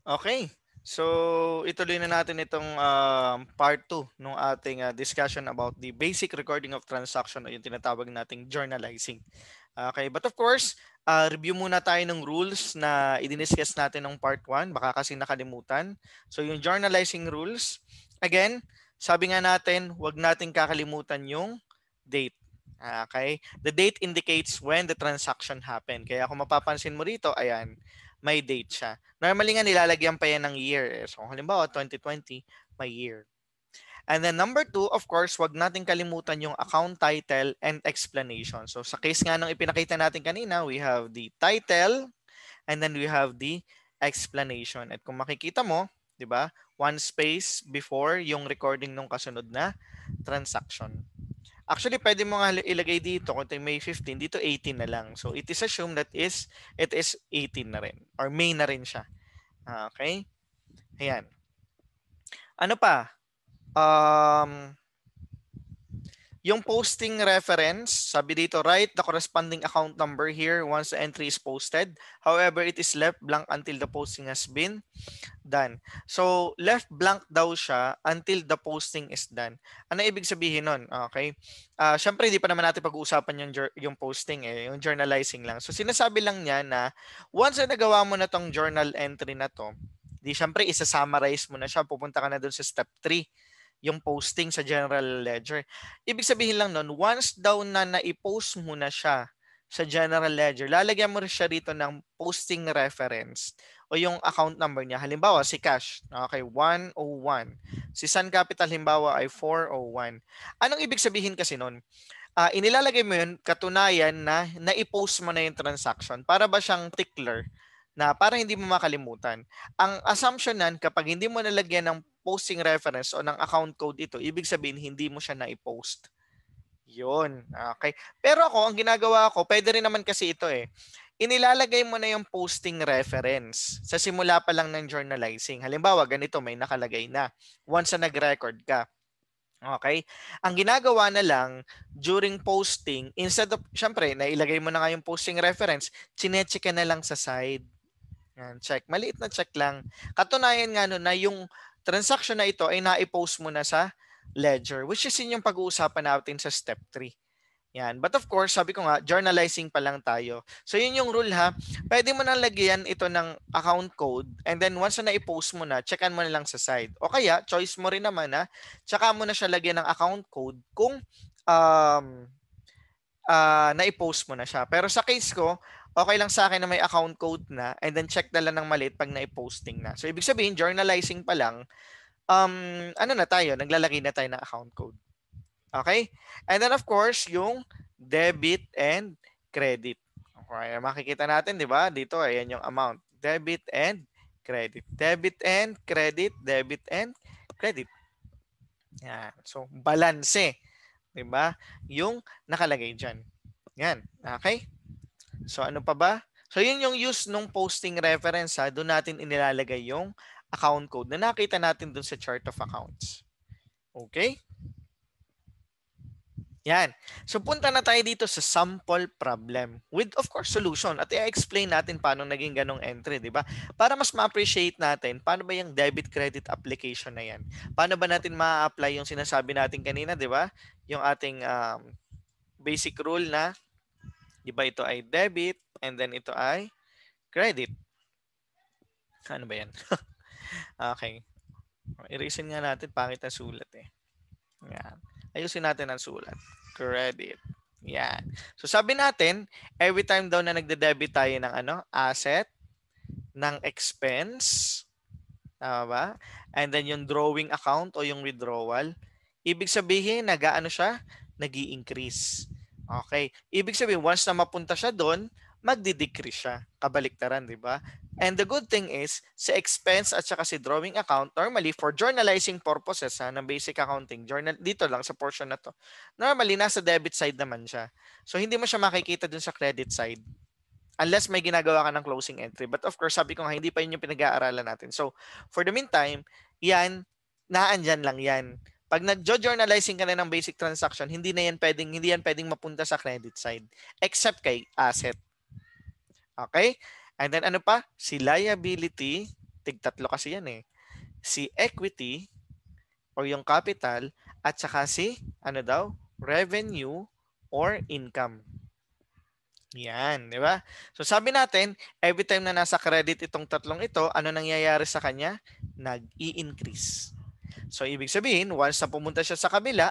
Okay. So, ituloy na natin itong part 2 ng ating discussion about the basic recording of transaction o yung tinatawag nating journalizing. Okay, but of course, review muna tayo ng rules na i-discuss natin ng part 1, baka kasi nakalimutan. So, yung journalizing rules, again, sabi nga natin, huwag nating kakalimutan yung date. Okay? The date indicates when the transaction happened. Kaya kung mapapansin mo rito, ayan, may date siya. Normally nga nilalagyan pa yan ng year. So halimbawa 2020, may year. And then number two, of course, wag natin kalimutan yung account title and explanation. So sa case nga nung ipinakita natin kanina, we have the title and then we have the explanation. At kung makikita mo, 'di ba? One space before yung recording ng kasunod na transaction. Actually, pwede mo nga ilagay dito kung ito May 15, dito 18 na lang. So it is assumed that it is 18 na rin or May na rin siya. Okay? Ayan. Ano pa? Um, yung posting reference, sabi dito, write the corresponding account number here once the entry is posted. However, it is left blank until the posting has been done. So, left blank daw siya until the posting is done. Ano ibig sabihin nun? Okay? Syempre, hindi pa naman natin pag-uusapan yung posting yung journalizing lang. So, sinasabi lang niya na once na nagawa mo na tong journal entry na to, di syempre, isa-summarize mo na siya, pupunta ka na dun sa step 3 yung posting sa general ledger. Ibig sabihin lang nun, once daw na na-post mo na siya sa general ledger, lalagyan mo rin siya rito ng posting reference o yung account number niya. Halimbawa, si Cash, okay, 101. Si Sun Capital, halimbawa, ay 401. Anong ibig sabihin kasi nun? Inilalagay mo yun, katunayan na na-post mo na yung transaction. Para ba siyang tickler na para hindi mo makalimutan. Ang assumption nan, kapag hindi mo nalagyan ng posting reference o ng account code ito, ibig sabihin hindi mo siya na-post. Yun. Okay. Pero ako, ang ginagawa ko, pwede rin naman kasi ito inilalagay mo na yung posting reference sa simula pa lang ng journalizing. Halimbawa, ganito, may nakalagay na. Once na nag-record ka. Okay? Ang ginagawa na lang during posting, instead of, syempre, nailagay mo na nga yung posting reference, chinecheck ka na lang sa side. Yan, check. Maliit na check lang. Katunayan nga no, na yung transaction na ito ay na-post mo na sa ledger, which is yun yung pag-uusapan natin sa step 3. Yan. But of course, sabi ko nga, journalizing pa lang tayo. So yun yung rule ha. Pwede mo nang lagyan ito ng account code and then once na i-post mo na, checkan mo na lang sa side. O kaya, choice mo rin naman ha, tsaka mo na siya lagyan ng account code kung um, na-post mo na siya. Pero sa case ko, okay lang sa akin na may account code na and then check na lang ng maliit pag na-posting na. So ibig sabihin, journalizing pa lang, ano na tayo, naglalagay na tayo ng account code. Okay? And then of course, yung debit and credit. Okay, makikita natin, 'di ba? Dito ayan yung amount. Debit and credit. Debit and credit, debit and credit. Yan. So, balanse, 'di ba? Yung nakalagay diyan. Yan. Okay? So, ano pa ba? So, yun yung use nung posting reference ha. Doon natin inilalagay yung account code na nakita natin doon sa chart of accounts. Okay? Yan. So punta na tayo dito sa sample problem with of course solution at i-explain natin paano naging ganong entry, di ba? Para mas ma-appreciate natin paano ba yung debit credit application na yan. Paano ba natin ma-apply yung sinasabi natin kanina, di ba? Yung ating basic rule na, di ba ito ay debit and then ito ay credit. Ano ba yan? Okay. Erasin nga natin, pangit na sulat Yan. Ayusin natin ang sulat. Credit. Yan. So sabi natin, every time daw na nagde-debit tayo ng asset, ng expense, tama ba? And then yung drawing account o yung withdrawal, ibig sabihin nag-aano siya? Nag-i-increase. Okay. Ibig sabihin once na mapunta siya doon, magdi-decrease siya. Kabaliktaran, di ba? And the good thing is, sa expense at saka si drawing account, normally for journalizing purposes ng basic accounting, journal, dito lang sa portion na to, normally nasa debit side naman siya. So hindi mo siya makikita dun sa credit side unless may ginagawa ka ng closing entry. But of course, sabi ko nga, hindi pa yun yung pinag-aaralan natin. So, for the meantime, yan, naandyan lang yan. Pag nag-journalizing ka na ng basic transaction, hindi yan pwedeng mapunta sa credit side. Except kay asset. Okay? And then ano pa? Si liability Tig-tatlo kasi yan eh. Si equity or yung capital at saka si ano daw? Revenue or income. Yan, di ba? So sabi natin, every time na nasa credit itong tatlong ito, ano nangyayari sa kanya? Nag-i-increase. So ibig sabihin, once na pumunta siya sa kabila,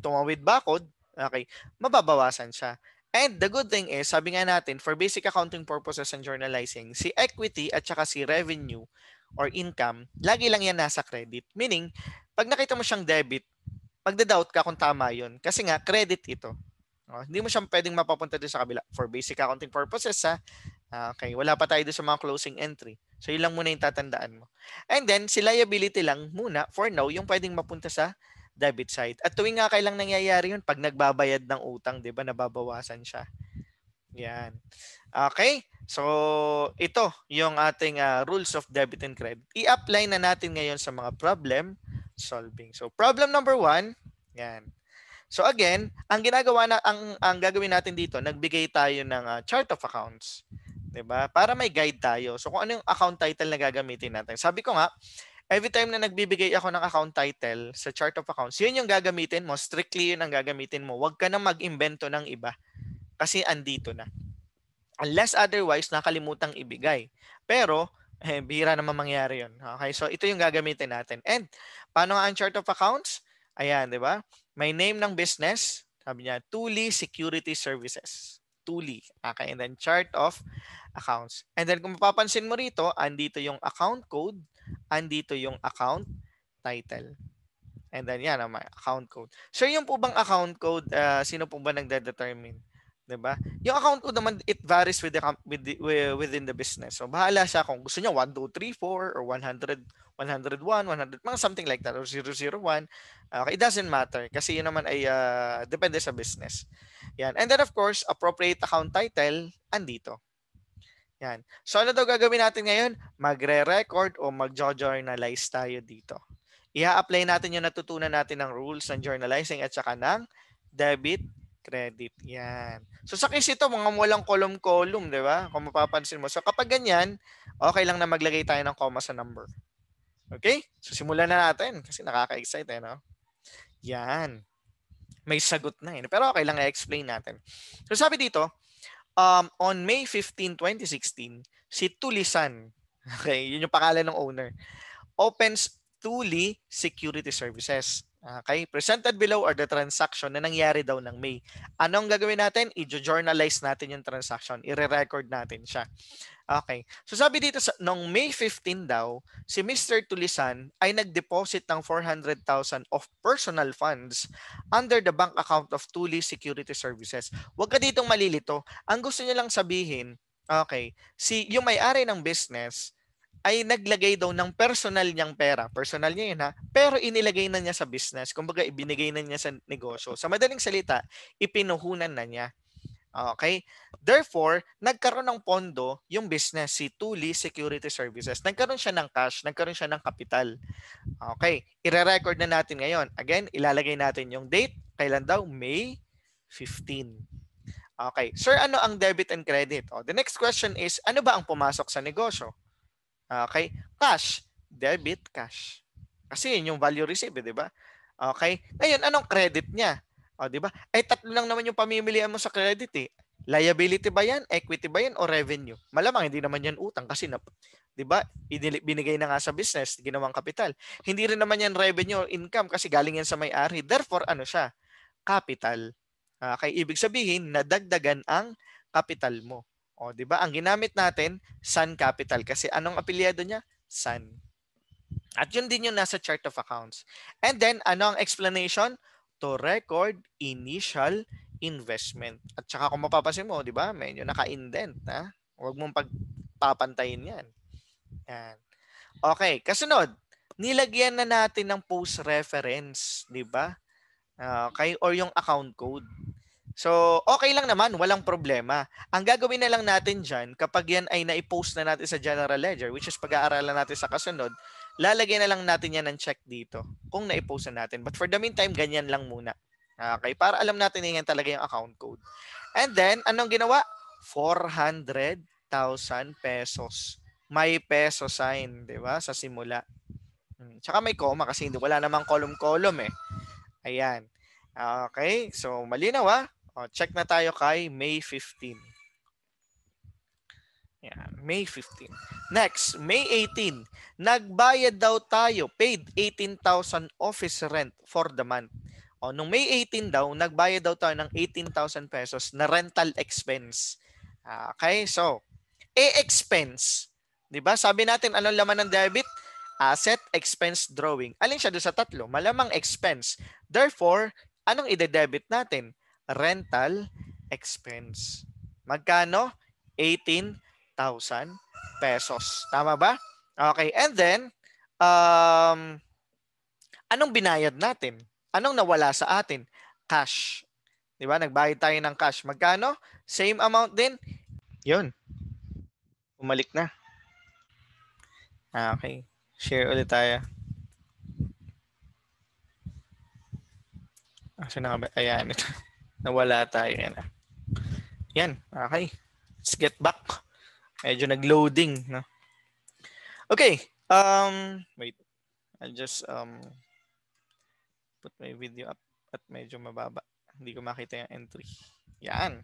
tumawid bakod, okay, mababawasan siya. And the good thing is, sabi nga natin, for basic accounting purposes and journalizing, si equity at saka si revenue or income, lagi lang yan nasa credit. Meaning, pag nakita mo siyang debit, magda-doubt ka kung tama yun. Kasi nga, credit ito. Hindi mo siyang pwedeng mapapunta doon sa kabila. For basic accounting purposes, ha? Okay, wala pa tayo doon sa mga closing entry. So, yun lang muna yung tatandaan mo. And then, si liability lang muna, for now, yung pwedeng mapunta sa debit side. At tuwing nga kailang nangyayari yun, pag nagbabayad ng utang, di ba, nababawasan siya. Yan. Okay, so ito yung ating rules of debit and credit. I-apply na natin ngayon sa mga problem solving. So, problem number 1, yan. So again, ang ginagawa na ang gagawin natin dito, nagbigay tayo ng chart of accounts, 'di ba? Para may guide tayo. So kung ano yung account title na gagamitin natin. Sabi ko nga, every time na nagbibigay ako ng account title sa chart of accounts, yun yung gagamitin mo, strictly yun ang gagamitin mo. Huwag ka na mag-imbento ng iba kasi andito na. Unless otherwise nakalimutang ibigay. Pero bihira naman mangyari yun. Okay, so ito yung gagamitin natin. And paano nga ang chart of accounts? Ayan, di ba? May name ng business. Sabi niya, Tuli Security Services. Tuli. Okay, and then chart of accounts. And then kung mapapansin mo rito, andito yung account code, andito yung account title. And then yan, may account code. So yung po bang account code, sino po ba nagde-determine? 'Di ba? Yung account code naman, it varies within the business. So bahala siya kung gusto niya 1 2 3 4 or 100 101 100 mga something like that or 001. Okay, it doesn't matter kasi yun naman ay depende sa business. Yan. And then of course, appropriate account title andito. Yan. So ano daw gagawin natin ngayon? Magre-record o mag-journalize tayo dito. I-apply natin yung natutunan natin ng rules ng journalizing at saka ng debit, credit. Yan. So sa case ito, mga walang column-column, di ba? Kung mapapansin mo. So kapag ganyan, okay lang na maglagay tayo ng comma sa number. Okay? So simulan na natin kasi nakaka-excite eh, no? Yan. May sagot na eh. Pero okay lang i-explain natin. So sabi dito, on May 15, 2016, si Tulisan, okay, yun yung pangalan ng owner, opens Tuli Security Services. Okay, presented below are the transaction na nangyari daw ng May. Anong gagawin natin? I-journalize natin yung transaction. I-record natin siya. Okay. So sabi dito, noong May 15 daw, si Mr. Tulisan ay nag-deposit ng 400,000 of personal funds under the bank account of Tuli Security Services. Huwag ka ditong malilito. Ang gusto niya lang sabihin, okay, yung may-ari ng business ay naglagay daw ng personal niyang pera. Personal niya yun ha. Pero inilagay na niya sa business. Kumbaga, ibinigay na niya sa negosyo. Sa madaling salita, ipinuhunan na niya. Okay? Therefore, nagkaroon ng pondo yung business, si Tuli Security Services. Nagkaroon siya ng cash, nagkaroon siya ng kapital. Okay, ire-record na natin ngayon. Again, ilalagay natin yung date. Kailan daw? May 15. Okay, sir, ano ang debit and credit? The next question is, ano ba ang pumasok sa negosyo? Okay, cash, debit, cash. Kasi yun yung value received, di ba? Okay, ngayon, anong credit niya? Di ba? Ay, tatlo lang naman yung pamimilian mo sa credit eh. Liability ba yan? Equity ba yan? O revenue? Malamang hindi naman yan utang kasi 'di ba? Binigay na nga sa business, ginawang kapital. Hindi rin naman yan revenue or income kasi galing yan sa may-ari. Therefore, ano siya? Capital. Kaya ibig sabihin, nadagdagan ang capital mo. 'Di ba? Ang ginamit natin, Sun Capital kasi anong apelyido niya? Sun. At yun din yung nasa chart of accounts. And then, ano ang explanation? To record initial investment. At saka kung mapapansin mo, di ba, medyo naka-indent. Ha? Huwag mong pagpapantayin yan. Yan. Okay, kasunod, nilagyan na natin ng post reference, di ba? Okay, or yung account code. So, okay lang naman, walang problema. Ang gagawin na lang natin dyan, kapag yan ay naipost na natin sa General Ledger, which is pag-aaralan natin sa kasunod, lalagyan na lang natin yan ng check dito kung naipost na natin. But for the meantime, ganyan lang muna. Okay, para alam natin yan talaga yung account code. And then, anong ginawa? 400,000 pesos. may peso sign, 'di ba? Sa simula. Tsaka may comma kasi hindi wala namang column-column eh. Ayan. Okay, so malinaw check na tayo kay May 15. Yan, May 15. Next, May 18. Nagbayad daw tayo, paid 18,000 office rent for the month. Nung May 18 daw, nagbayad daw tayo ng 18,000 pesos na rental expense. Okay, so, expense. 'Di ba? Sabi natin anong laman ng debit? Asset, expense, drawing. Alin siya doon sa tatlo? Malamang expense. Therefore, anong ide-debit natin? Rental expense. Magkano? 18,000 pesos. Tama ba? Okay, and then, anong binayad natin? Anong nawala sa atin? Cash. 'Di ba? Nagbayad tayo ng cash. Magkano? Same amount din. 'Yun. Bumalik na. Okay. Share ulit tayo. Asa na ba? Ayan. Ito. Nawala tayo. Yan. Okay. Let's get back. Medyo nag-loading. No? Okay. Wait. I'll just put my video up at medyo mababa. Hindi ko makita yung entry. Yan.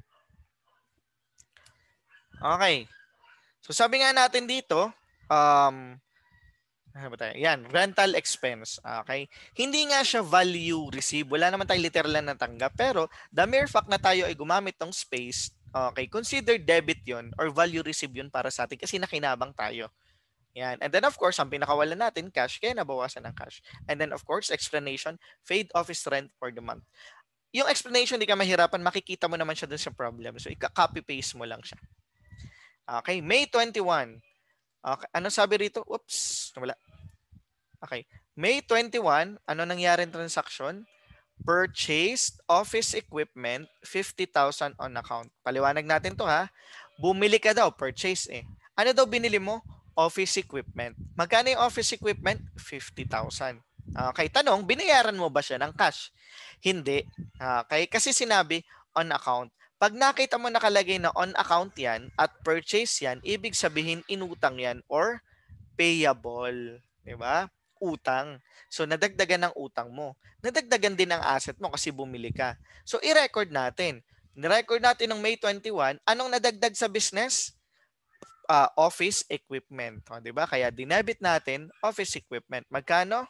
Okay. So sabi nga natin dito, ano ba tayo? Yan, rental expense. Okay? Hindi nga siya value received. Wala naman tayo literal na natanggap. Pero the mere fact na tayo ay gumamit ng space, okay, consider debit yon or value received yun para sa atin kasi nakinabang tayo. Yan. And then of course, ang pinakawalan natin, cash, kaya nabawasan ng cash. And then of course, explanation, paid office rent for the month. Yung explanation, di ka mahirapan, makikita mo naman siya dun sa problem. So, ika-copy-paste mo lang siya. Okay, May 21. Okay, ano sabi rito? Oops, wala. Okay, May 21, ano nangyari ng transaction? Purchased office equipment, 50,000 on account. Paliwanag natin to ha. Bumili ka daw, purchase eh. Ano daw binili mo? Office equipment. Magkano yung office equipment? 50,000. Okay, tanong, binayaran mo ba siya ng cash? Hindi. Okay, kasi sinabi on account. Pag nakita mo nakalagay na on account yan at purchase yan, ibig sabihin inutang yan or payable. Diba? Utang. So, nadagdagan ng utang mo. Nadagdagan din ang asset mo kasi bumili ka. So, i-record natin. Ni-record natin ng May 21. Anong nadagdag sa business? Office equipment. Diba? Kaya dinebit natin office equipment. Magkano?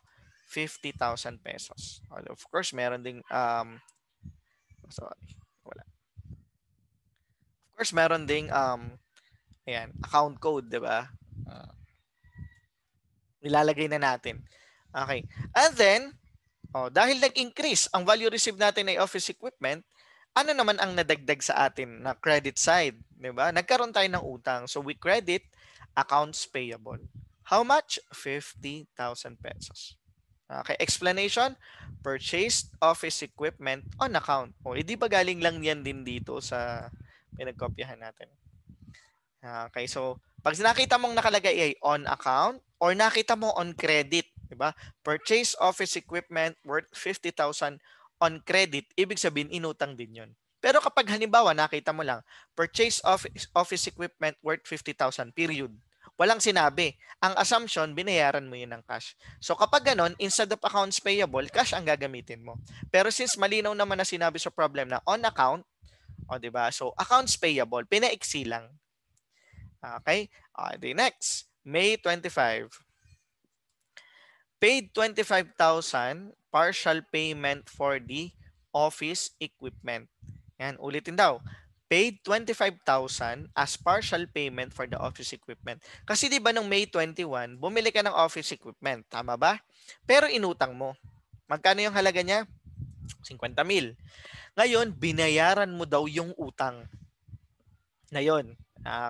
50,000 pesos. Of course, meron ding sorry. Wala. Of course, meron ding ayan, account code, 'di ba? Nilalagay na natin. Okay. And then, dahil nag-increase ang value received natin ay office equipment, ano naman ang nadagdag sa atin na credit side, 'di ba? Nagkaroon tayo ng utang. So we credit accounts payable. How much? 50,000 pesos. Okay, explanation, purchased office equipment on account. Hindi ba galing lang yan din dito sa pinagkopyahan natin? Okay, so pag nakita mong nakalagay ay on account or nakita mo on credit, di ba? Purchase office equipment worth 50,000 on credit, ibig sabihin inutang din yun. Pero kapag halimbawa nakita mo lang, purchase office equipment worth 50,000 period. Walang sinabi. Ang assumption, binayaran mo yun ng cash. So kapag ganon, instead of accounts payable, cash ang gagamitin mo. Pero since malinaw naman na sinabi sa problem na on account, di ba? So accounts payable, pinaiksi lang. Okay? The next, May 25. Paid 25,000 partial payment for the office equipment. Yan, ulitin daw. Paid 25,000 as partial payment for the office equipment. Kasi di ba nung May 21, bumili ka ng office equipment. Tama ba? Pero inutang mo. Magkano yung halaga niya? 50,000. Ngayon, binayaran mo daw yung utang. Ngayon,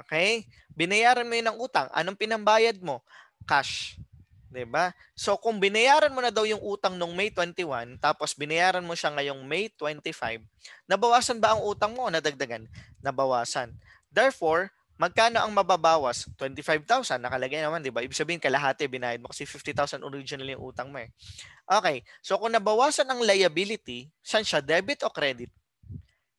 okay? Binayaran mo yun ng utang. Anong pinambayad mo? Cash. Diba? So kung binayaran mo na daw yung utang nung May 21, tapos binayaran mo siya ngayong May 25, nabawasan ba ang utang mo o nadagdagan? Nabawasan. Therefore, magkano ang mababawas? 25,000. Nakalagay naman, di ba? Ibig sabihin, kalahati binayad mo kasi 50,000 original yung utang mo eh. Okay. So kung nabawasan ang liability, saan siya? Debit o credit?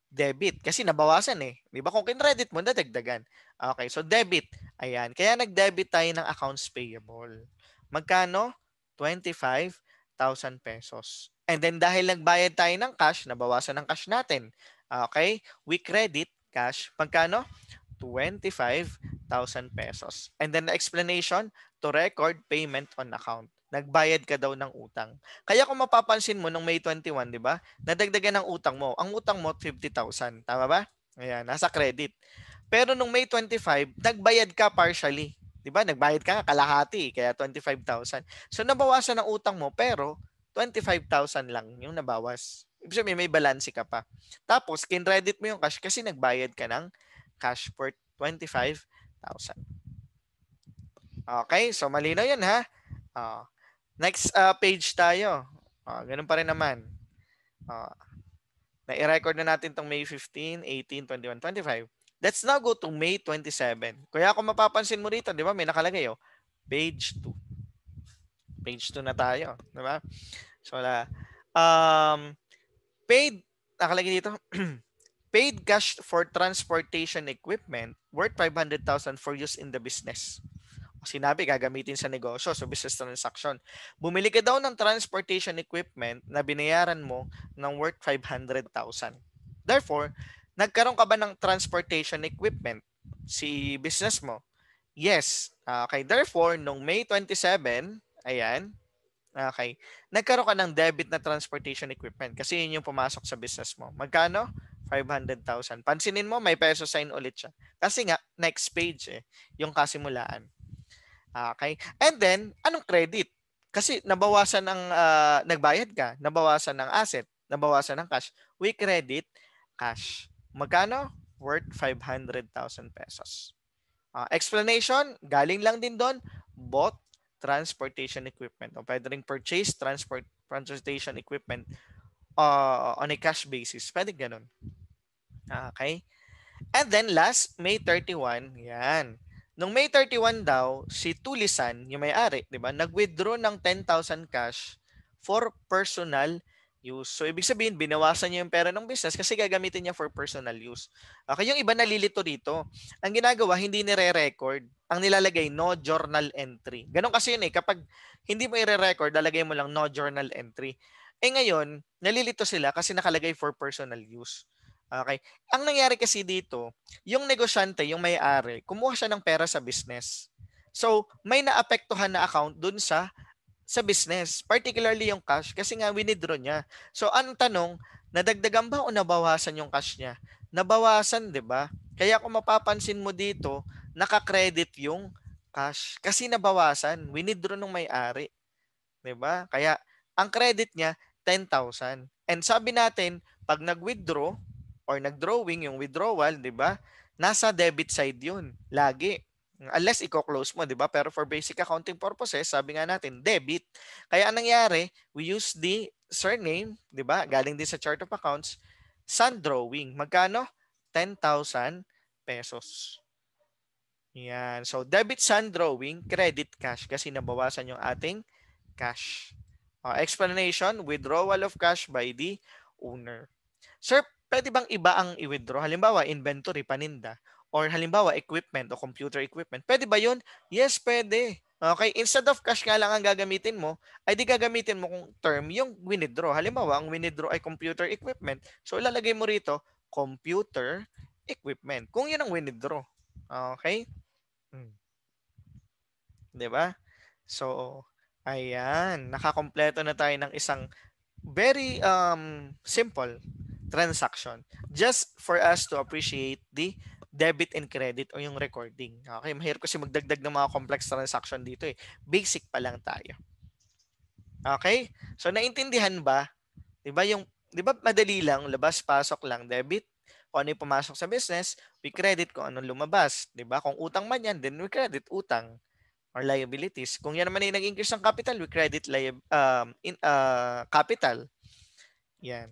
Debit. Kasi nabawasan eh. Di ba? Kung kinredit mo, nadagdagan. Okay. So debit. Ayan. Kaya nag-debit tayo ng accounts payable. Magkano? 25,000 pesos. And then dahil nagbayad tayo ng cash, nabawasan ng cash natin. Okay? We credit cash. Magkano? 25,000 pesos. And then the explanation, to record payment on account. Nagbayad ka daw ng utang. Kaya kung mapapansin mo nung May 21, di ba? Nadagdagan ng utang mo. Ang utang mo, 50,000. Tama ba? Ayan, nasa credit. Pero nung May 25, nagbayad ka partially. 'Di ba? Nagbayad ka nga kalahati, kaya 25,000. So nabawasan ang utang mo pero 25,000 lang yung nabawas. Ibig sabihin may balance ka pa. Tapos kinredit mo yung cash kasi nagbayad ka ng cash for 25,000. Okay, so malinaw 'yan ha. Next page tayo. Ganun pa rin naman. Na-record na natin tong May 15, 18, 21, 25. Let's now go to May 27. Kaya kung mapapansin mo rito, di ba, may nakalagay, page 2. Page 2 na tayo, di ba? So, paid, nakalagay dito, paid cash for transportation equipment worth 500,000 for use in the business. Sinabi, gagamitin sa negosyo, so business transaction. Bumili ka daw ng transportation equipment na binayaran mo ng worth 500,000. Therefore, nagkaroon ka ba ng transportation equipment? Si business mo? Yes. Okay. Therefore, nung May 27, ayan, okay, nagkaroon ka ng debit na transportation equipment kasi yun yung pumasok sa business mo. Magkano? 500,000. Pansinin mo, may peso sign ulit siya. Kasi nga, next page yung kasimulaan. Okay. And then, anong credit? Kasi nabawasan ng nagbayad ka, nabawasan ng asset, nabawasan ng cash. We credit cash. Magkano? Worth 500,000 pesos. Explanation, galing lang din doon, bought transportation equipment. O pwede rin purchase transportation equipment on a cash basis. Pwede ganun. Okay. And then last, May 31, yan. Nung May 31 daw, si Tulisan, yung may-ari, di ba, nag-withdraw ng 10,000 cash for personal use. So, ibig sabihin, binawasan niya yung pera ng business kasi gagamitin niya for personal use. Okay, yung iba nalilito dito. Ang ginagawa, hindi nire-record. Ang nilalagay, no journal entry. Ganon kasi yun kapag hindi mo i-record, lalagay mo lang no journal entry. Ngayon, nalilito sila kasi nakalagay for personal use. Okay. Ang nangyari kasi dito, yung negosyante, yung may-ari, kumuha siya ng pera sa business. So, may naapektuhan na account dun sa business, particularly yung cash kasi nga winidraw niya. So, ang tanong, nadagdagan ba o nabawasan yung cash niya? Nabawasan, 'di ba? Kaya kung mapapansin mo dito, naka-credit yung cash kasi nabawasan, winidraw ng may-ari. 'Di ba? Kaya ang credit niya 10,000. And sabi natin, pag nag-withdraw or nag-drawing yung withdrawal, 'di ba? Nasa debit side 'yun, lagi. Unless i-close mo, 'di ba? Pero for basic accounting purposes, sabi nga natin, debit. Kaya anong nangyari, we use the surname, 'di ba? Galing din sa chart of accounts, sun drawing. Magkano? 10,000 pesos. Yan. So, debit sun drawing, credit cash kasi nabawasan yung ating cash. Explanation, withdrawal of cash by the owner. Sir, pwede bang iba ang i-withdraw? Halimbawa, inventory, paninda. Or halimbawa, equipment o computer equipment. Pwede ba yun? Yes, pwede. Okay, instead of cash nga lang ang gagamitin mo, ay di gagamitin mo kung term yung withdraw. Halimbawa, ang withdraw ay computer equipment. So, ilalagay mo rito, computer equipment. Kung yun ang withdraw. Okay? 'Di ba? So, ayan, nakakompleto na tayo ng isang very simple transaction just for us to appreciate the debit and credit o yung recording. Okay, mahirap kasi magdagdag ng mga complex transaction dito Basic pa lang tayo. Okay? So naintindihan ba? 'Di ba yung 'di ba madali lang, labas-pasok lang, debit kung ano yung pumasok sa business, we credit kung anong lumabas, 'di ba? Kung utang man 'yan, then we credit utang or liabilities. Kung yan naman ay nag-increase ng capital, we credit capital. Yan.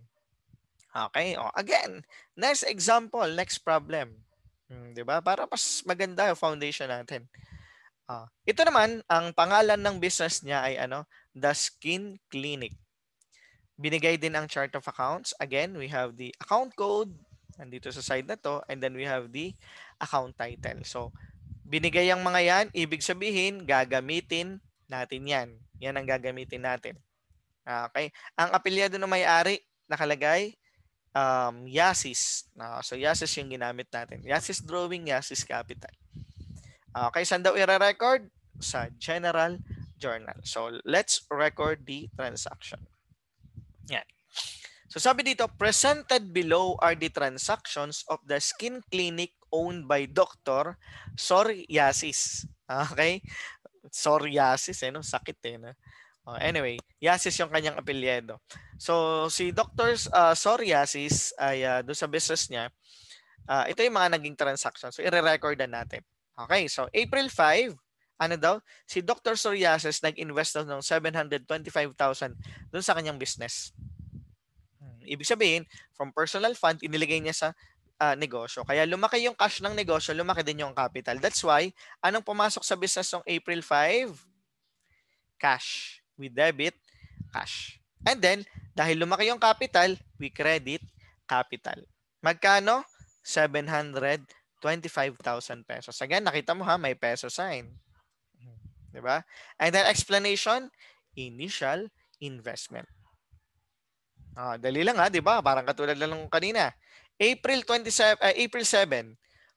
Okay. Again, next example, next problem. 'Di ba? Para mas maganda yung foundation natin. Ito naman, ang pangalan ng business niya ay The Skin Clinic. Binigay din ang chart of accounts. Again, we have the account code nandito sa side na to, and then we have the account title. So, Binigay ang mga yan, ibig sabihin, gagamitin natin yan. Yan ang gagamitin natin. Okay? Ang apelyado ng may-ari, nakalagay, Yasis. So, Yasis yung ginamit natin. Yasis Drawing, Yasis Capital. Okay, saan daw i-record? Sa General Journal. So, let's record the transaction. Yan. So, sabi dito, presented below are the transactions of the skin clinic owned by Dr. Psoriasis. Okay? Psoriasis, no? Sakit, no? Anyway, Yasis yung kanyang apelyido. So, si Dr. Psoriasis ay doon sa business niya, ito yung mga naging transactions. So, i-recordan natin. Okay, so April 5, ano daw? Si Dr. Psoriasis nag-invest ng 725,000 doon sa kanyang business. Ibig sabihin, from personal fund, iniligay niya sa negosyo. Kaya lumaki yung cash ng negosyo, lumaki din yung capital. That's why, anong pumasok sa business ng April 5? Cash. We debit cash. And then, dahil lumaki yung capital, we credit capital. Magkano? 725,000 pesos. Again, nakita mo ha, may peso sign. Diba? And then explanation, initial investment. Dali lang ha, di ba? Parang katulad lang nung kanina. April 7,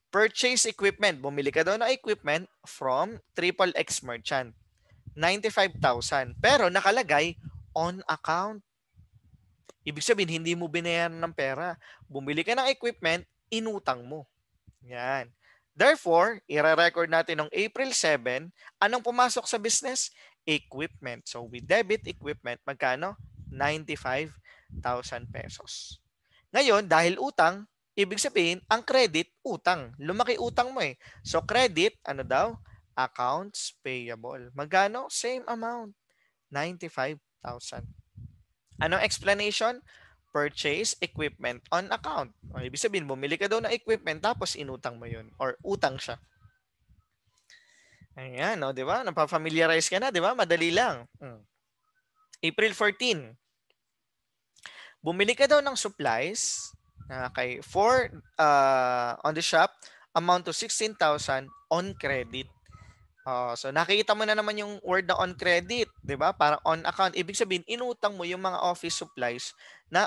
purchase equipment. Bumili ka daw ng equipment from Triple X Merchant. 95,000. Pero nakalagay on account. Ibig sabihin, hindi mo binayaran ng pera. Bumili ka ng equipment, inutang mo. Yan. Therefore, i-record natin ng April 7, anong pumasok sa business? Equipment. So, we debit equipment. Magkano? 95,000 pesos. Ngayon, dahil utang, ibig sabihin, ang credit, utang. Lumaki utang mo eh. So, credit, ano daw? Accounts payable. Magkano? Same amount. 95,000. Anong explanation? Purchase equipment on account. O, ibig sabihin, bumili ka daw ng equipment tapos inutang mo yun or utang siya. Ayan, no, di ba? Napafamiliarize ka na, di ba? Madali lang. April 14. Bumili ka daw ng supplies for on the shop, amount to 16,000 on credit. So nakikita mo na naman yung word na on credit, 'di ba? Parang on account. Ibig sabihin, inutang mo yung mga office supplies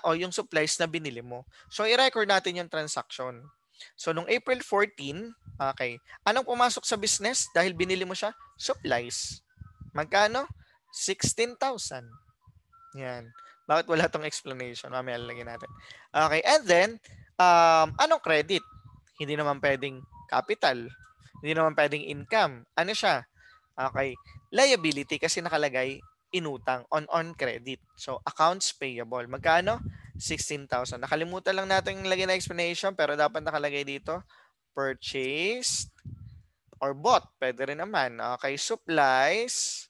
o yung supplies na binili mo. So i-record natin yung transaction. So nung April 14, okay. Anong pumasok sa business dahil binili mo siya? Supplies. Magkano? 16,000. Yan. Bakit wala tong explanation? Mamaya lalagyan natin. Okay, and then anong credit? Hindi naman pwedeng capital. Hindi naman pwedeng income. Ano siya? Okay. Liability kasi nakalagay inutang on credit. So, accounts payable. Magkano? 16,000. Nakalimutan lang natin yung lagay na explanation pero dapat nakalagay dito purchased or bought. Pwede rin naman. Okay. Supplies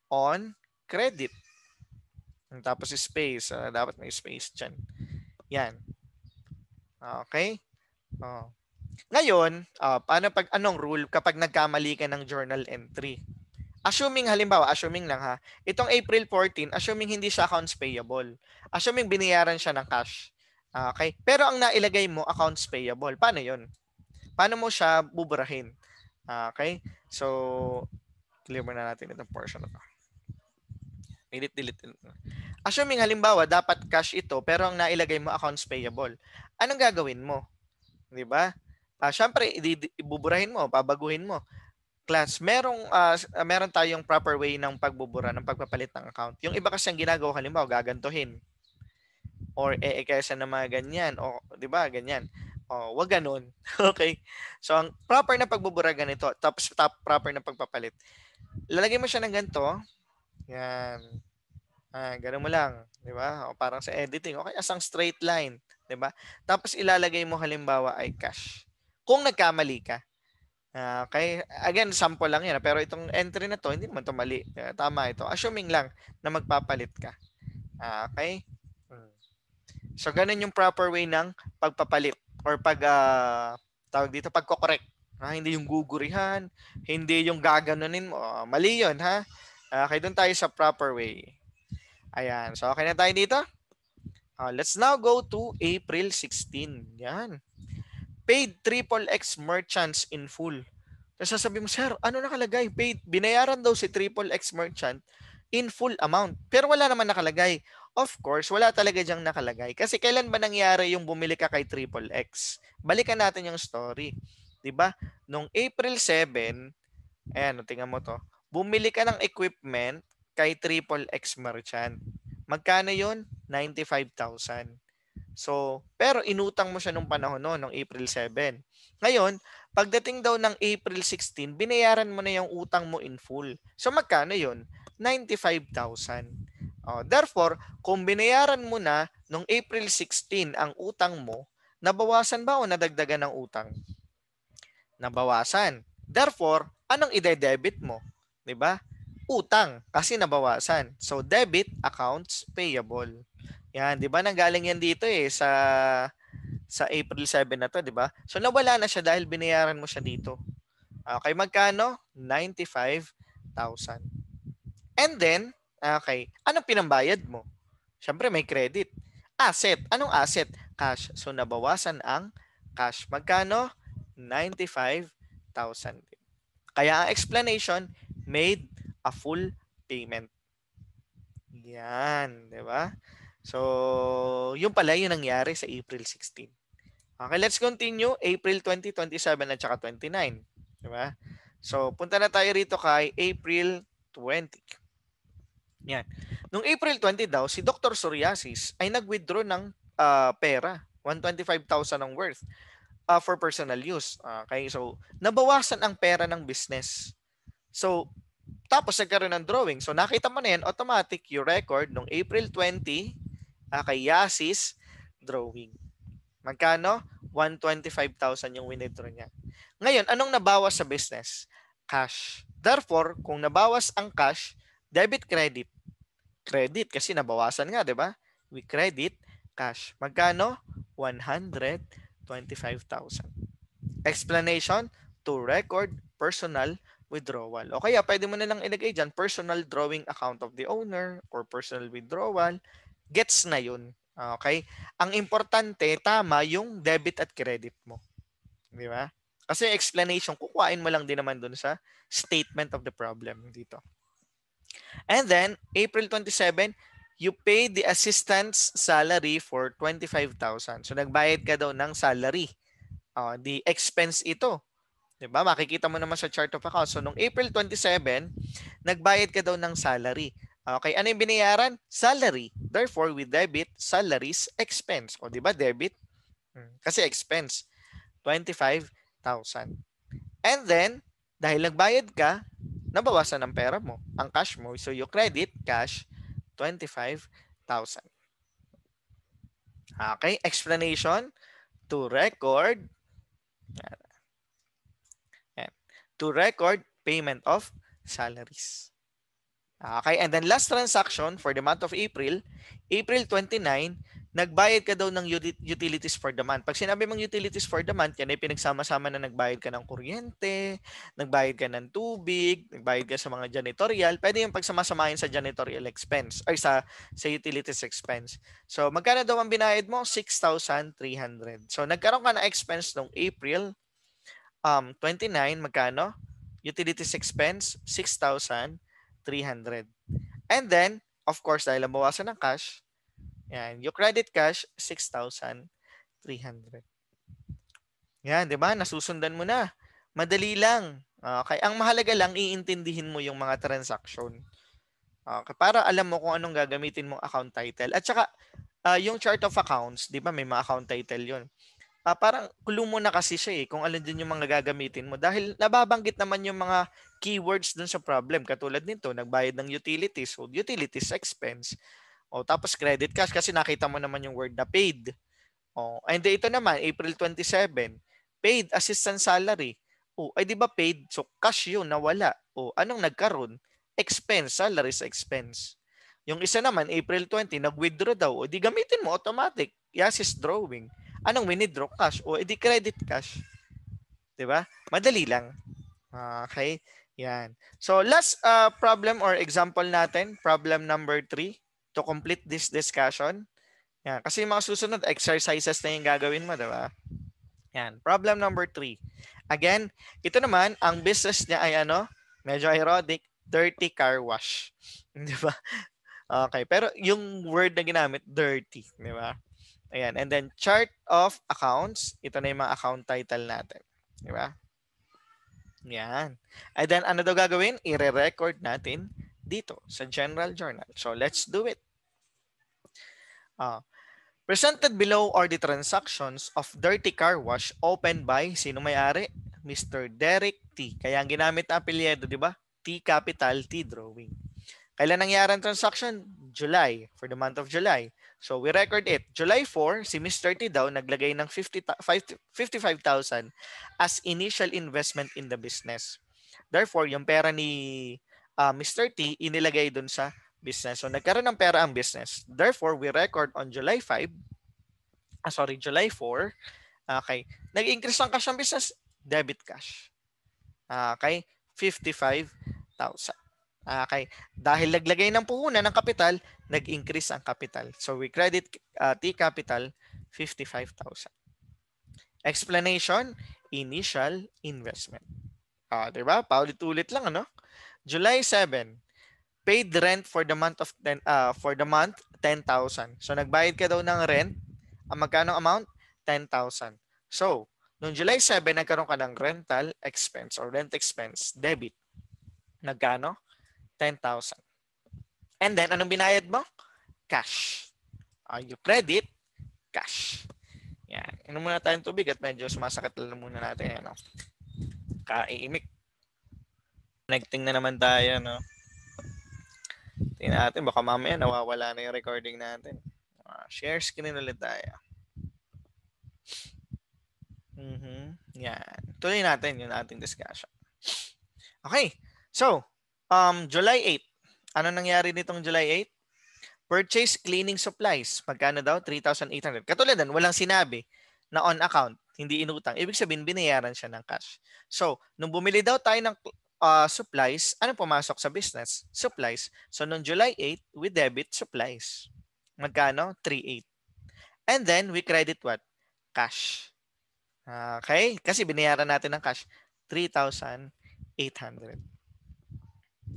on credit. Tapos space. Dapat may space dyan. Yan. Okay. Ngayon, paano anong rule kapag nagkamali ka ng journal entry? Assuming halimbawa, assuming lang ha, itong April 14, assuming hindi siya accounts payable. Assuming binayaran siya ng cash. Okay? Pero ang nailagay mo, accounts payable. Paano yun? Paano mo siya buburahin? Okay? So, clear muna natin itong portion na to. Delete. Assuming halimbawa, dapat cash ito, pero ang nailagay mo, accounts payable. Anong gagawin mo? Di ba? Siyempre, ibuburahin mo, babaguhin mo. Class, meron tayong proper way ng pagbubura, ng pagpapalit ng account. Yung iba kasi ang ginagawa, halimbawa, gagantuhin. Or kaysa na mga ganyan. O, di ba, ganyan. O, wag ganun. Okay? So, ang proper na pagbubura ganito, tapos proper na pagpapalit. Lalagay mo siya ng ganito. Yan. Ganun mo lang. Di ba? O, parang sa editing. Okay, asang straight line. Di ba? Tapos ilalagay mo halimbawa ay cash. Kung nagkamali ka. Okay? Again, sample lang yan. Pero itong entry na to, hindi naman to mali. Tama ito. Assuming lang na magpapalit ka. Okay? So, ganun yung proper way ng pagpapalit or tawag dito, pagko-correct. Hindi yung gugurihan, hindi yung gaganunin mo. Mali yun, ha? Okay, doon tayo sa proper way. Ayan. So, okay na tayo dito? Let's now go to April 16. Yan. Paid Triple X merchants in full. Tapos sasabihin mo, sir, ano nakalagay? Paid. Binayaran daw si Triple X merchant in full amount. Pero wala naman nakalagay. Of course, wala talaga diyang nakalagay. Kasi kailan ba nangyari yung bumili ka kay Triple X? Balikan natin yung story. 'Di ba? Nung April 7, ayan, tingnan mo to. Bumili ka ng equipment kay Triple X merchant. Magkano yun? 95,000. So, pero inutang mo siya nung panahon no, nung April 7. Ngayon, pagdating daw ng April 16, binayaran mo na yung utang mo in full. So, magkano yun? 95,000. Therefore, kung binayaran mo na nung April 16 ang utang mo, nabawasan ba o nadagdagan ng utang? Nabawasan. Therefore, anong ide-debit mo? 'Di ba? Utang kasi nabawasan. So debit accounts payable. Yan, 'di ba? Nanggaling yan dito sa April 7 na 'to, 'di ba? So nawala na siya dahil binayaran mo siya dito. Okay, magkano? 95,000. And then, okay, anong pinambayad mo? Siyempre may credit. Asset. Anong asset? Cash. So nabawasan ang cash. Magkano? 95,000. Kaya ang explanation, made a full payment. Yan, di ba? So, yun pala yung nangyari sa April 16. Okay, let's continue. April 20, 27 at saka 29. Di ba? So, punta na tayo rito kay April 20. Yan. Nung April 20 daw, si Dr. Psoriasis ay nag-withdraw ng pera. 125,000 ang worth for personal use. Okay, so nabawasan ang pera ng business. So, tapos nagkaroon ng drawing. So, nakita mo na yan, automatic yung record nung April 20 kay Yasis drawing. Magkano? 125,000 yung withdraw niya. Ngayon, anong nabawas sa business? Cash. Therefore, kung nabawas ang cash, debit, credit. Credit kasi nabawasan nga, di ba? We credit cash. Magkano? 125,000. Explanation, to record personal withdrawal. O kaya pwede mo na lang ilagay dyan, personal drawing account of the owner or personal withdrawal. Gets na yun. Okay? Ang importante, tama yung debit at credit mo. Di ba? Kasi explanation, kukuhain mo lang din naman dun sa statement of the problem dito. And then, April 27, you pay the assistant's salary for 25,000. So, nagbayad ka daw ng salary. The expense ito. Diba? Makikita mo naman sa chart of accounts. So, nung April 27, nagbayad ka daw ng salary. Okay, ano yung binayaran? Salary. Therefore, we debit salaries expense. O, di ba? Debit. Kasi expense. 25,000. And then, dahil nagbayad ka, nabawasan ang pera mo, ang cash mo. So, you credit cash 25,000. Okay, explanation to record payment of salaries. Okay, and then last transaction for the month of April, April 29, nagbayad ka daw ng utilities for the month. Pag sinabi mong utilities for the month, yan ay pinagsama-sama na nagbayad ka ng kuryente, nagbayad ka ng tubig, nagbayad ka sa mga janitorial. Pwede yung pagsamasamahin sa janitorial expense or sa utilities expense. So, magkano daw ang binayad mo? 6,300. So, nagkaroon ka ng expense noong April 29, magkano? Utilities expense, 6,300. And then, of course, dahil nabawasan ng cash, yan, yung credit cash, 6,300. Yan, di ba? Nasusundan mo na. Madali lang. Okay, ang mahalaga lang, iintindihin mo yung mga transaction. Okay, para alam mo kung anong gagamitin mong account title. At saka, yung chart of accounts, di ba, may mga account title yun. Parang clue mo na kasi siya kung alin din yung mga gagamitin mo dahil nababanggit naman yung mga keywords dun sa problem. Katulad nito, nagbayad ng utilities. So, utilities expense. Tapos credit cash kasi nakita mo naman yung word na paid. And ito naman, April 27, paid assistant salary. Ay di ba paid? So, cash yun, nawala. Anong nagkaroon? Expense, salaries expense. Yung isa naman, April 20, nag-withdraw daw. Di gamitin mo automatic. Yasis drawing. Anong winidraw? Cash. Edi credit cash. Diba? Madali lang. Okay? Yan. So, last problem or example natin, problem number 3 to complete this discussion. Yan. Kasi yung mga susunod exercises na yung gagawin mo, diba? Yan. Problem number 3. Again, ito naman, ang business niya ay ano, medyo ironic, dirty car wash. Di ba? Okay, pero yung word na ginamit, dirty. Di ba? Ayan, and then chart of accounts, ito na yung mga account title natin. Di ba? Yan. And then ano daw gagawin? I-record natin dito sa General Journal. So let's do it. Presented below are the transactions of Dirty Car Wash opened by sino may-ari? Mr. Derek T. Kaya ang ginamit na apelyido, di ba? T capital T drawing. Kailan nangyari ang transaction? July, for the month of July. So we record it. July 4, si Mr. T daw naglagay ng 55,000 as initial investment in the business. Therefore, yung pera ni Mr. T inilagay dun sa business. So nagkaroon ng pera ang business. Therefore, we record on July 4, okay, nag-increase ang cash ng business, debit cash. Okay, 55,000. Okay, dahil naglagay ng puhunan ng kapital, nag-increase ang capital. So we credit T capital 55,000. Explanation, initial investment. Diba? Paulit-ulit lang ano? July 7, paid rent for the month 10,000. So nagbayad ka daw ng rent, ang magkano amount? 10,000. So, noong July 7, nagkaroon ka ng rental expense or rent expense debit. Nagkano? 10,000. And then, anong binayad mo? Cash. You credit, cash. Yan. Inom muna tayong tubig at medyo sumasakit lang muna natin. Ano? Kaiimik. Connecting na naman tayo. No? Tingnan natin. Baka mamaya nawawala na yung recording natin. Share screen ulit tayo. Yan. Tuloy natin yung ating discussion. Okay. So, July 8. Ano nangyari nitong July 8? Purchase cleaning supplies. Magkano daw? 3,800. Katulad nun, walang sinabi na on account, hindi inutang. Ibig sabihin, binayaran siya ng cash. So, nung bumili daw tayo ng supplies, ano pumasok sa business? Supplies. So, nung July 8, we debit supplies. Magkano? 3,800. And then, we credit what? Cash. Okay? Kasi binayaran natin ng cash, 3,800.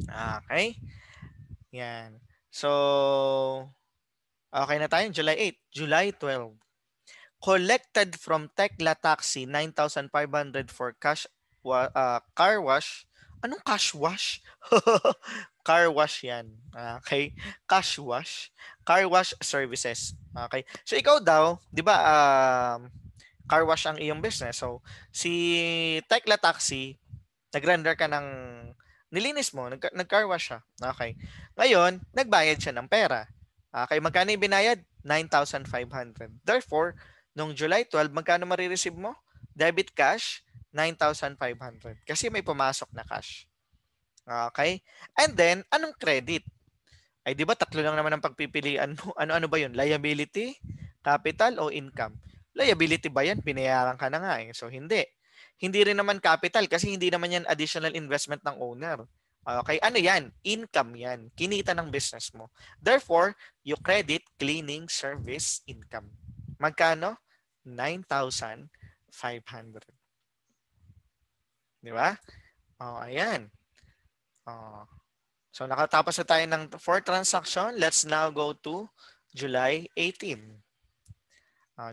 Okay? Yan. So, okay na tayo. July 8. July 12. Collected from Tekla Taxi, 9,500 for car wash. Anong cash wash? Car wash yan. Okay? Cash wash. Car wash services. Okay? So, ikaw daw, di ba, car wash ang iyong business. So, si Tekla Taxi, nag-render ka ng nilinis mo, nag-car wash siya. Okay. Ngayon, nagbayad siya ng pera. Okay, magkano yung binayad? 9,500. Therefore, nung July 12, magkano marireceive mo? Debit cash, 9,500. Kasi may pumasok na cash. Okay? And then, anong credit? Ay, di ba tatlo lang naman ang pagpipilian mo? Ano-ano ba yun? Liability, capital, o income? Liability ba yan? Binayaran ka na nga eh. So, hindi. Hindi rin naman capital kasi hindi naman yan additional investment ng owner. Okay, ano yan? Income yan. Kinita ng business mo. Therefore, you credit cleaning service income. Magkano? 9,500. Di ba? Ayan. So, nakatapos na tayo ng 4 transaction. Let's now go to July 18.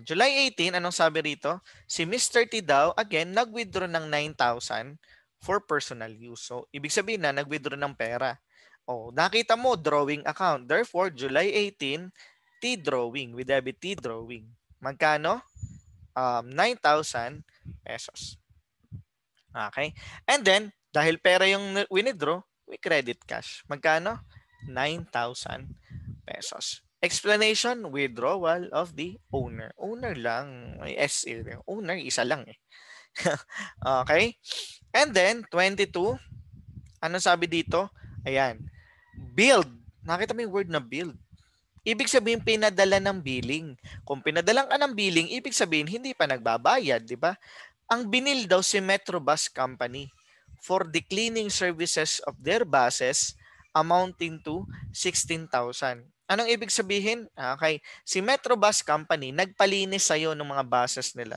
July 18, anong sabi rito? Si Mr. T daw, again, nag-withdraw ng 9,000 for personal use. So, ibig sabihin na, nag-withdraw ng pera. Nakita mo, drawing account. Therefore, July 18, T drawing, with debit T drawing. Magkano? 9,000 pesos. Okay? And then, dahil pera yung withdraw, we credit cash. Magkano? 9,000 pesos. Explanation, withdrawal of the owner. Owner lang. May S. Owner, isa lang eh. Okay? And then, 22. Ano sabi dito? Ayan. Build. Nakita mo yung word na build. Ibig sabihin, pinadala ng billing. Kung pinadalang ka ng billing, ibig sabihin, hindi pa nagbabayad, di ba? Ang binil daw si Metro Bus Company for the cleaning services of their buses amounting to 16,000. Anong ibig sabihin? Okay. Si Metro Bus Company, nagpalinis sa'yo ng mga buses nila.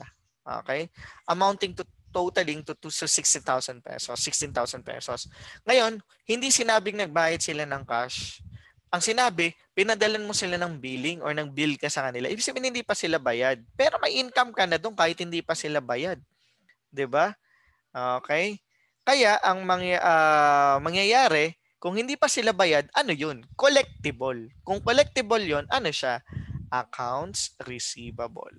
Okay? Amounting to totaling to 60,000 pesos, 16,000 pesos. Ngayon, hindi sinabing nagbayad sila ng cash. Ang sinabi, pinadalan mo sila ng billing or ng bill ka sa kanila. Ibig sabihin, hindi pa sila bayad. Pero may income ka na doon kahit hindi pa sila bayad. 'Di ba? Okay? Kaya ang mangyayari, kung hindi pa sila bayad, ano yun? Collectible. Kung collectible yun, ano siya? Accounts receivable.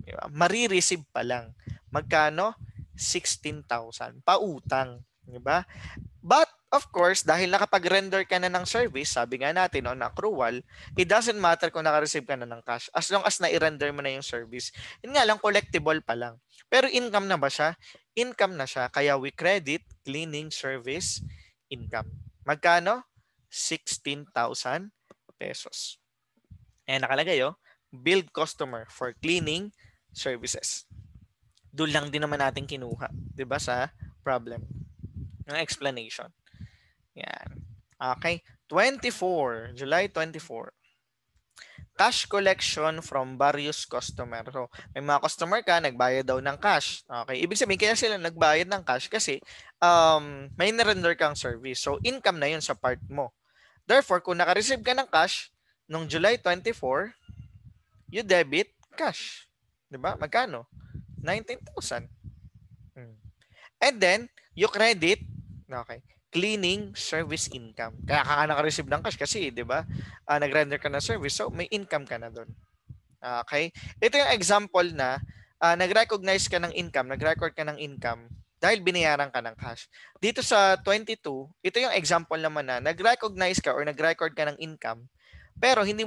Diba? Marireceive pa lang. Magkano? 16,000. Pautang. Diba? But, of course, dahil nakapag-render ka na ng service, sabi nga natin, on accrual, it doesn't matter kung naka-receive ka na ng cash as long as na-render mo na yung service. Yun nga lang, collectible pa lang. Pero income na ba siya? Income na siya. Kaya we credit cleaning service income. Magkano? 16,000 pesos. Ayan nakalagay, billed customer for cleaning services. Doon lang din naman natin kinuha, 'di ba, sa problem ng explanation. Yan. Okay. 24, July 24. Cash collection from various customer. So, may mga customer ka, nagbayad daw ng cash. Okay. Ibig sabihin, kaya sila nagbayad ng cash kasi may na-render kang service. So, income na yun sa part mo. Therefore, kung naka-receive ka ng cash noong July 24, you debit cash. Diba? Magkano? 19,000. And then, you credit, okay, cleaning service income. Kaya ka naka-receive ng cash kasi, di ba? Nag-render ka ng service, so may income ka na doon. Okay? Ito yung example na nag-recognize ka ng income, nag-record ka ng income dahil binayaran ka ng cash. Dito sa 22, ito yung example naman na nag-recognize ka or nag-record ka ng income, pero hindi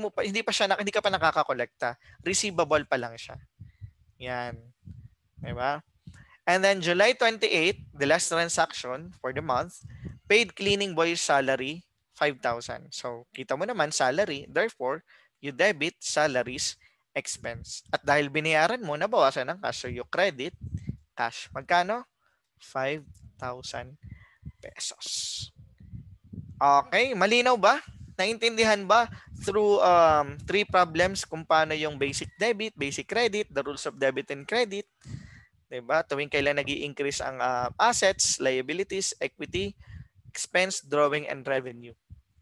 ka pa nakakakolekta. Receivable pa lang siya. Yan. Di ba? And then July 28, the last transaction for the month, paid cleaning boy's salary, 5,000. So, kita mo naman, salary. Therefore, you debit salaries expense. At dahil binayaran mo, nabawasan ng cash. So, you credit cash. Magkano? 5,000 pesos. Okay, malinaw ba? Naintindihan ba through 3 problems kung paano yung basic debit, basic credit, the rules of debit and credit? Diba? Tuwing kailan nag-i-increase ang assets, liabilities, equity, expense, drawing, and revenue.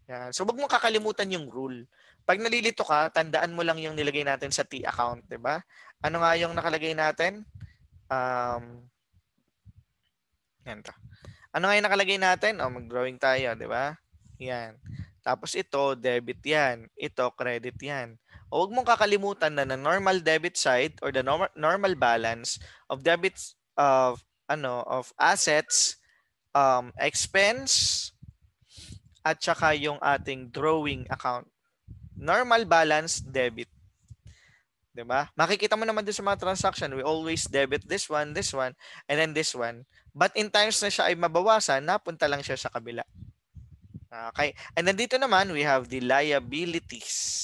Yan. So, wag mong kakalimutan yung rule. Pag nalilito ka, tandaan mo lang yung nilagay natin sa T account. Diba? Ano nga yung nakalagay natin? Yan to. Ano nga yung nakalagay natin? Mag-drawing tayo. Diba? Yan. Tapos ito, debit yan. Ito, credit yan. Huwag mong kakalimutan na the normal debit side or the normal balance of debits of assets, expense, at saka yung ating drawing account. Normal balance debit. 'Di ba? Makikita mo naman din sa mga transaction, we always debit this one, and then this one. But in times na siya ay mabawasan, napunta lang siya sa kabila. Okay. And then dito naman, we have the liabilities.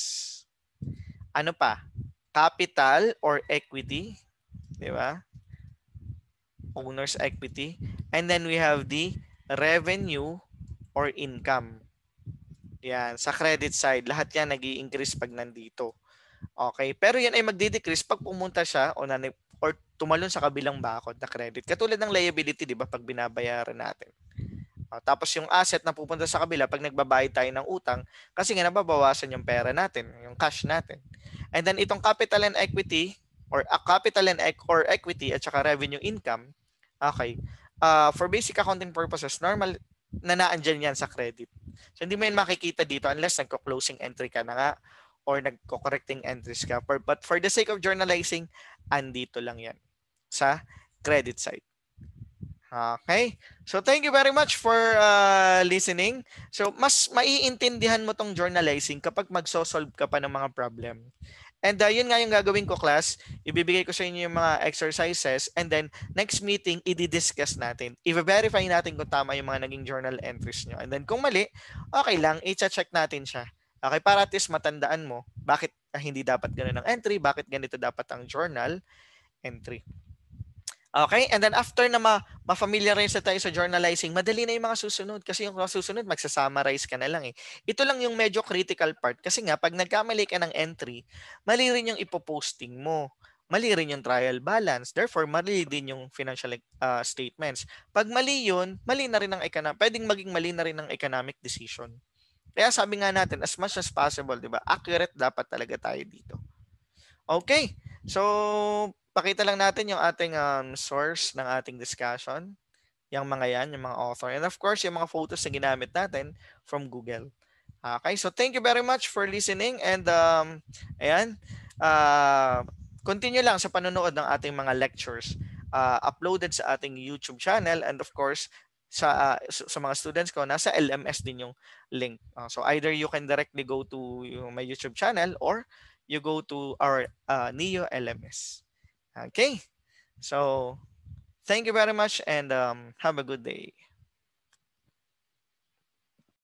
Ano pa? Capital or equity. Di ba? Owner's equity. And then we have the revenue or income. Yan. Sa credit side, lahat yan nag-i-increase pag nandito. Okay. Pero yan ay magdi-decrease pag pumunta siya or tumalon sa kabilang bakod na credit. Katulad ng liability, di ba? Pag binabayaran natin. Tapos yung asset na pupunta sa kabila pag nagbabayad tayo ng utang kasi nga nababawasan yung pera natin, yung cash natin. And then itong capital and equity or equity at saka revenue income, okay, for basic accounting purposes, normal na naandyan yan sa credit. So hindi mo yan makikita dito unless nagko-closing entry ka na nga or nagko-correcting entries ka. But for the sake of journalizing, andito lang yan sa credit side. Okay. So thank you very much for listening. So mas maiintindihan mo tong journalizing kapag magso-solve ka pa ng mga problem. And yun nga yung gagawin ko, class. Ibibigay ko sa inyo yung mga exercises and then next meeting, i-discuss natin. I-verify natin kung tama yung mga naging journal entries nyo. And then kung mali, okay lang, i-check natin siya. Okay, para at least matandaan mo bakit hindi dapat ganun ang entry, bakit ganito dapat ang journal entry. Okay? And then after na ma-familiarize na tayo sa journalizing, madali na yung mga susunod. Kasi yung susunod, magsa-summarize ka na lang eh. Ito lang yung medyo critical part. Kasi nga, pag nagkamali ka ng entry, mali rin yung ipoposting mo. mali rin yung trial balance. Therefore, mali din yung financial statements. Pag mali yun, mali na rin ang pwedeng maging mali na rin ang economic decision. Kaya sabi nga natin, as much as possible, di ba? Accurate dapat talaga tayo dito. Okay. So, pakita lang natin yung ating source ng ating discussion. Yung mga yan, yung mga author. And of course, yung mga photos na ginamit natin from Google. Okay, so thank you very much for listening and ayan, uh, continue lang sa panonood ng ating mga lectures uploaded sa ating YouTube channel and of course sa mga students ko nasa LMS din yung link. So either you can directly go to my YouTube channel or you go to our Neo LMS. Okay, so thank you very much and have a good day.